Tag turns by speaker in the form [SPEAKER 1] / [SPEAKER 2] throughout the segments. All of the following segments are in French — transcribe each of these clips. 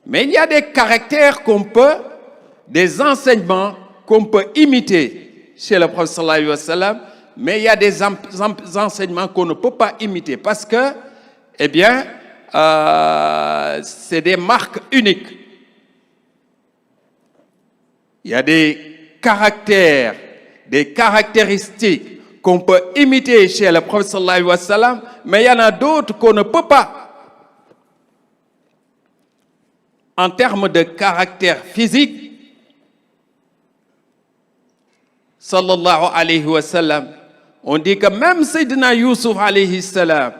[SPEAKER 1] Mais il y a des caractères des enseignements qu'on peut imiter chez le prophète sallallahu alayhi wa sallam, mais il y a des enseignements qu'on ne peut pas imiter parce que, c'est des marques uniques. Il y a des caractères, des caractéristiques qu'on peut imiter chez le prophète sallallahu alayhi wa sallam, mais il y en a d'autres qu'on ne peut pas. En termes de caractère physique, sallallahu alayhi wa sallam, on dit que même Sayyidina Youssouf alayhi salam,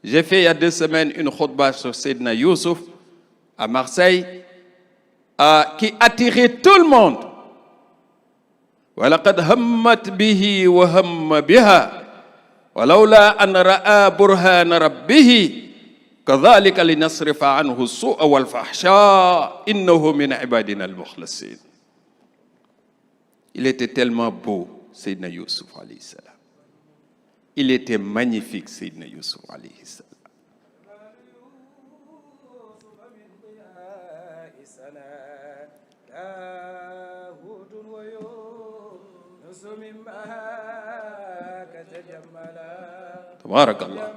[SPEAKER 1] j'ai fait il y a 2 semaines une khutbah sur Sayyidina Youssouf à Marseille, qui attirait tout le monde. وَلَقَدْ هَمَّتْ بِهِ وَهَمَّ بِهَا وَلَوْلَا أَنْ رَأَى بُرْهَانَ رَبِّهِ كَذَلِكَ لِنَصْرِفَ عَنْهُ السُّوءَ وَالْفَحْشَاءَ إِنَّهُ مِنْ عِبَادِنَا الْمُخْلَصِينَ. Il était tellement beau, Sayyidina Youssouf alayhi salam. Il était magnifique, Sayyidina Youssouf alayhi salam. Tabarakallah.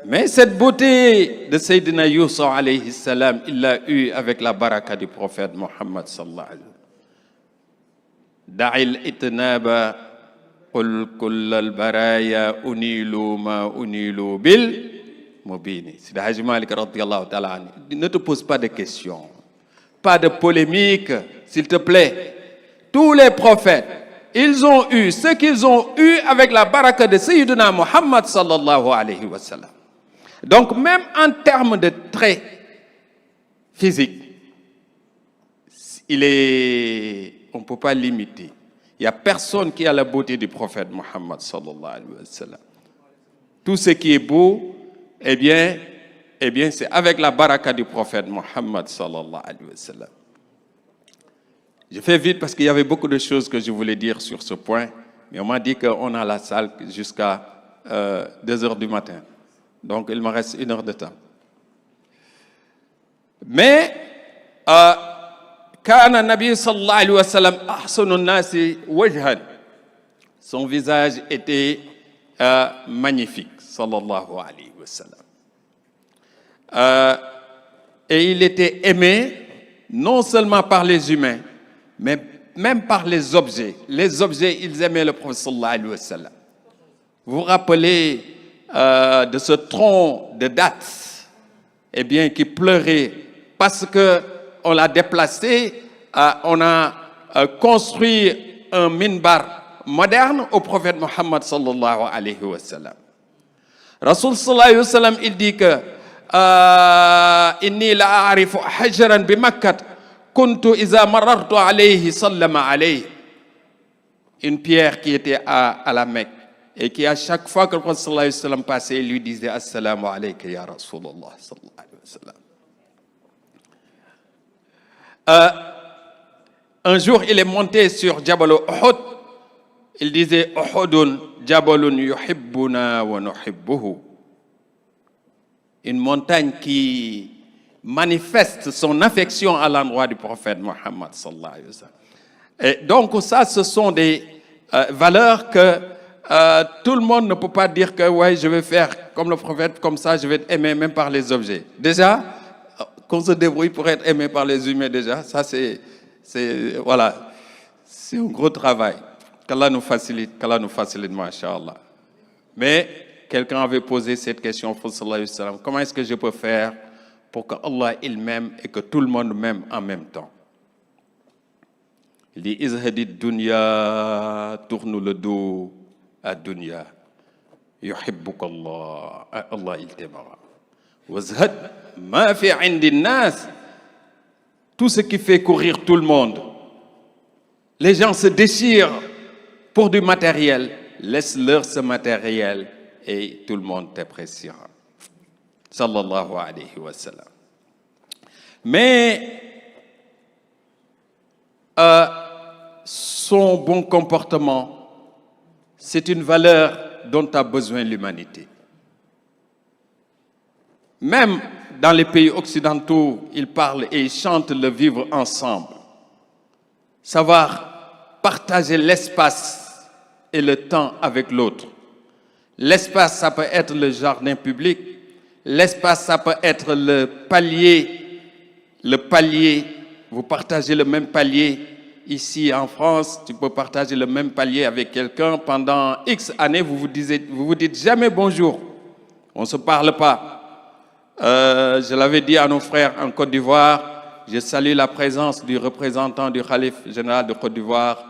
[SPEAKER 1] Mais cette beauté de Sayyidina Youssouf alayhi salam, il l'a eu avec la baraka du prophète Mohammed sallallahu alayhi wa sallam. Da'il itnaba qul kullal baraya unilu ma unilu bil mubini. Sidi Hadji Malick radiyallahu ta'ala anhu. Ne te pose pas de questions, pas de polémique, s'il te plaît. Tous les prophètes, ils ont eu ce qu'ils ont eu avec la baraka de Sayyidina Muhammad sallallahu alayhi wa sallam. Donc même en termes de traits physiques, on ne peut pas l'imiter. Il n'y a personne qui a la beauté du prophète Muhammad sallallahu alayhi wa sallam. Tout ce qui est beau, eh bien c'est avec la baraka du prophète Muhammad sallallahu alayhi wa sallam. Je fais vite parce qu'il y avait beaucoup de choses que je voulais dire sur ce point, mais on m'a dit qu'on a la salle jusqu'à 2 heures du matin. Donc il me reste 1 heure de temps. Mais Kana Nabi sallallahu alayhi wa sallam ahsanun nasi wajhan. Son visage était magnifique, sallallahu alayhi wa sallam. Et il était aimé non seulement par les humains, mais même par les objets. Les objets, ils aimaient le prophète sallallahu alayhi wa sallam. Vous vous rappelez de ce tronc de dattes, qui pleurait parce que on l'a déplacé, on a construit un minbar moderne au prophète Mohammed sallallahu alayhi wa sallam. Rasul sallallahu alayhi wa sallam, il dit que inni la a'rifu hajaran bi Makkah kuntu iza marartu alayhi sallama alayhi. Une pierre qui était à la Mecque et qui à chaque fois que le prophète sallallahu alayhi wa sallam passait, il lui disait assalamu alayka ya Rasulullah sallallahu alayhi wa sallam. Un jour, il est monté sur Jabal Uhud. Il disait Uhudun Jabalun yuhibbuna wa nuhibbuhu. Une montagne qui manifeste son affection à l'endroit du prophète Mohammed sallallahu alayhi wa sallam. Et donc ça, ce sont des valeurs que tout le monde ne peut pas dire que ouais, je vais faire comme le prophète, comme ça je vais être aimé même par les objets. Déjà, qu'on se débrouille pour être aimé par les humains déjà, ça c'est un gros travail. Qu'Allah nous facilite, masha'Allah. Mais quelqu'un avait posé cette question au prophète sallallahu alayhi wa sallam, comment est-ce que je peux faire pour que Allah il m'aime et que tout le monde m'aime en même temps? Il dit izhadi dunya, tourne le dos à dunya, yuhibbuka Allah, Allah il t'aimera. Wazhad ma fi 'indi nas, tout ce qui fait courir tout le monde. Les gens se déchirent pour du matériel, laisse-leur ce matériel et tout le monde t'appréciera. Sallallahu alayhi wa sallam. Mais son bon comportement, c'est une valeur dont a besoin l'humanité. Même dans les pays occidentaux, ils parlent et ils chantent le vivre ensemble. Savoir partager l'espace et le temps avec l'autre. L'espace, ça peut être le jardin public. L'espace, ça peut être le palier. Le palier, vous partagez le même palier. Ici en France, tu peux partager le même palier avec quelqu'un. Pendant X années, vous vous dites jamais bonjour. On ne se parle pas. Je l'avais dit à nos frères en Côte d'Ivoire, je salue la présence du représentant du Khalife général de Côte d'Ivoire,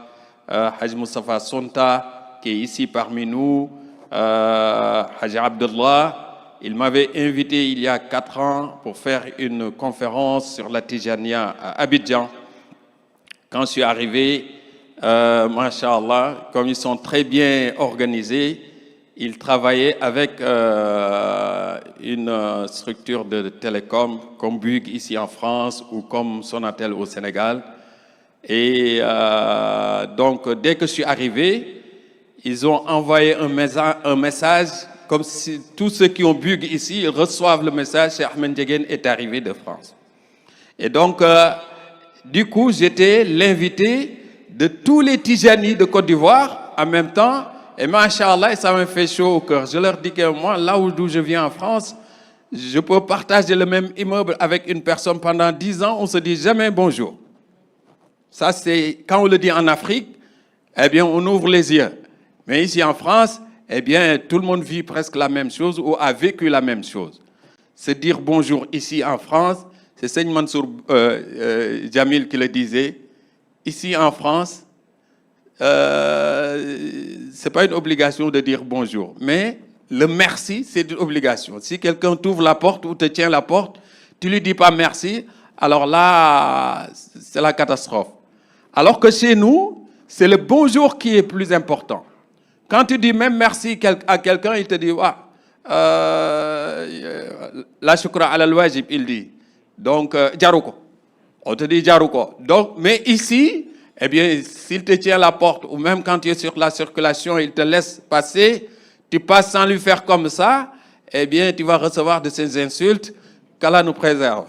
[SPEAKER 1] Haj Moustapha Sonta, qui est ici parmi nous, Haj Abdullah. Il m'avait invité il y a 4 ans pour faire une conférence sur la Tijania à Abidjan. Quand je suis arrivé, Masha'Allah, comme ils sont très bien organisés, ils travaillaient avec une structure de télécom comme Bouygues ici en France ou comme Sonatel au Sénégal. Et donc, dès que je suis arrivé, ils ont envoyé un message comme si tous ceux qui ont Bouygues ici ils reçoivent le message, Cheikh Ahmed Ndiéguène est arrivé de France. Et donc, du coup, j'étais l'invité de tous les Tijanis de Côte d'Ivoire en même temps. Et Masha'Allah, ça me fait chaud au cœur. Je leur dis que moi, là d'où je viens en France, je peux partager le même immeuble avec une personne pendant 10 ans, on ne se dit jamais bonjour. Ça, c'est quand on le dit en Afrique, eh bien, on ouvre les yeux. Mais ici en France, eh bien, tout le monde vit presque la même chose ou a vécu la même chose. Se dire bonjour ici en France, c'est Seigne Mansour Jamil qui le disait. Ici en France, c'est pas une obligation de dire bonjour, mais le merci, c'est une obligation. Si quelqu'un t'ouvre la porte ou te tient la porte, tu lui dis pas merci, alors là, c'est la catastrophe. Alors que chez nous, c'est le bonjour qui est plus important. Quand tu dis même merci à quelqu'un, il te dit la shukra ala al-wajib, il dit. Donc, jaruko. On te dit jaruko. Donc, mais ici, eh bien, s'il te tient la porte, ou même quand tu es sur la circulation, il te laisse passer, tu passes sans lui faire comme ça, eh bien, tu vas recevoir de ces insultes qu'Allah nous préserve.